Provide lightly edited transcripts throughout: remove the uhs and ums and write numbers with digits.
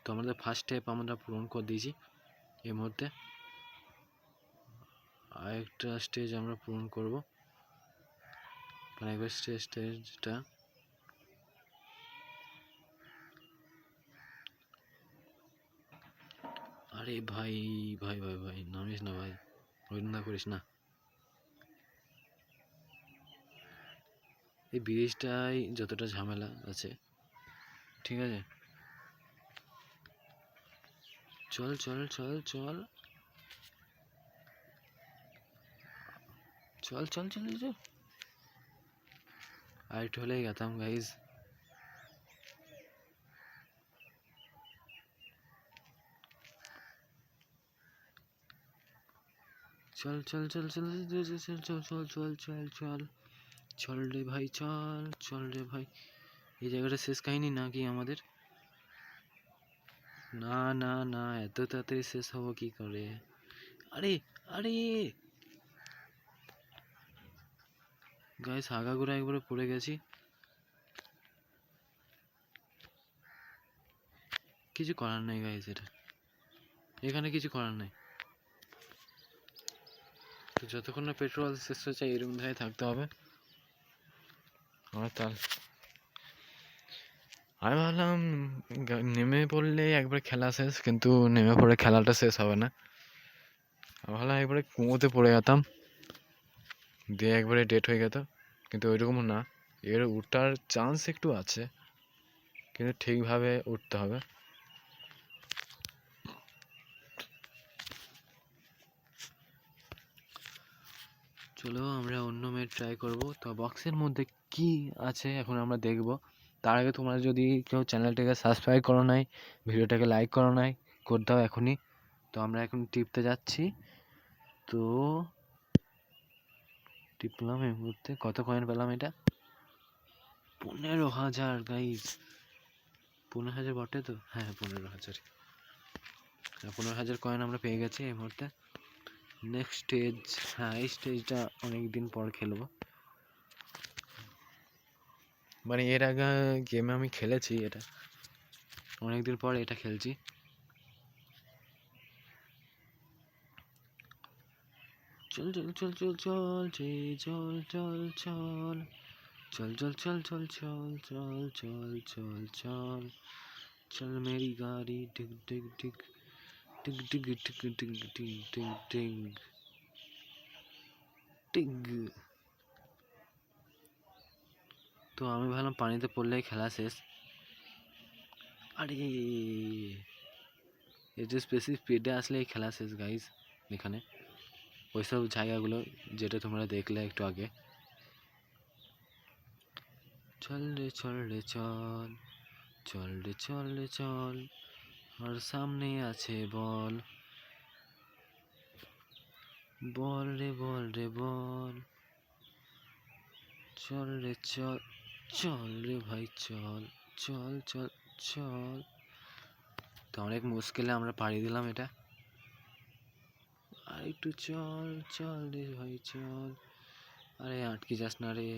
তো আমাদের first step আমরা পূরণ করে দিয়েছি। এই মুহূর্তে আরেকটা স্টেজ আমরা পূরণ করব, মানে একবার স্টেজটা। আরে ভাই ভাই ভাই ভাই নামিস না ভাই, ওইরকম করিস না। এই ব্রিজটাই যতটা ঝামেলা আছে, ঠিক আছে। চল চল চল চল চল চল চল চল, আর একটু হলেই গেতাম গাইজ। চল চল চল চল চল চল চল চল চল চল চল রে ভাই, চল চল রে ভাই। এই জায়গাটা শেষ কাহিনী নাকি আমাদের? না না না, এত তাড়াতাড়ি শেষ হবো কি করে? আরে আরে গাইস, আগাগোড়া একবারে পড়ে গেছি। কিছু করার নেই গাইস, এখানে কিছু করার নেই। তো যতক্ষণ না পেট্রোল শেষ হচ্ছে এরকম ধারে থাকতে হবে আমার। তাহলে আমি ভাবলাম নেমে পড়লে একবার খেলা শেষ, কিন্তু নেমে পড়ে খেলাটা শেষ হবে না। আমি ভাবলাম একবারে কুয়োতে পড়ে যেতাম, দিয়ে একবারে ডেট হয়ে যেত, কিন্তু ওইরকম না। এর উঠার চান্স একটু আছে, কিন্তু ঠিকভাবে উঠতে হবে। চলো আমরা অন্য মেয়ে ট্রাই করব। তো বক্সের মধ্যে কি আছে এখন আমরা দেখব। তার আগে তোমরা যদি কেউ চ্যানেলটাকে সাবস্ক্রাইব করো নাই, ভিডিওটাকে লাইক করো নাই, করে দাও এখনই। তো আমরা এখন টিপতে যাচ্ছি। তো টিপলাম, এই মুহূর্তে কত কয়েন পেলাম? এটা 15,000 গাইজ। 15,000 বটে তো? হ্যাঁ 15,000, 15,000 কয়েন আমরা পেয়ে গেছি এই মুহূর্তে। নেক্সট স্টেজ, হ্যাঁ এই স্টেজটা অনেকদিন পর খেলবো, মানে এর আগে গেমে আমি খেলেছি, এটা অনেকদিন পর এটা খেলছি। চল চল চল চল চল চল চল চল চল চল চল চল চল চল চল চল চল चल मेरी गाड़ी टिक टिक टिक टिक टिक टिक टिक टिक टिक टिक टिक। তো আমি ভাবলাম পানিতে পড়লেই খেলা শেষ। আরে এটা স্পেসিফিক স্পিডে আসলে এই খেলা শেষ গাইজ। এখানে ওইসব জায়গাগুলো যেটা তোমরা দেখলে একটু আগে। চল রে চল রে চল, চল রে চল রে চল, আর সামনে আছে বল, বল রে বল রে বল, চল রে চল, চল রে ভাই চল, চল চল চল। তো অনেক মুশকিলে আমরা পাড়ি দিলাম এটা। আর একটু চল চল রে ভাই চল, আরে আটকে যাস না রে।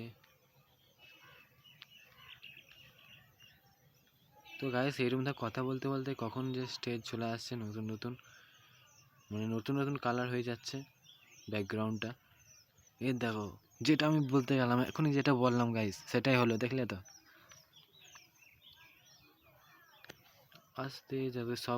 তো গাইস এরকম কথা বলতে বলতে কখন যে স্টেজ চলে আসছে নতুন নতুন, মানে নতুন নতুন কালার হয়ে যাচ্ছে ব্যাকগ্রাউন্ডটা। এই দেখো, যেটা আমি বলতে গেলাম এখনই, যেটা বললাম গাইস সেটাই হলো, দেখলে তো? আস্তে যাবে সব।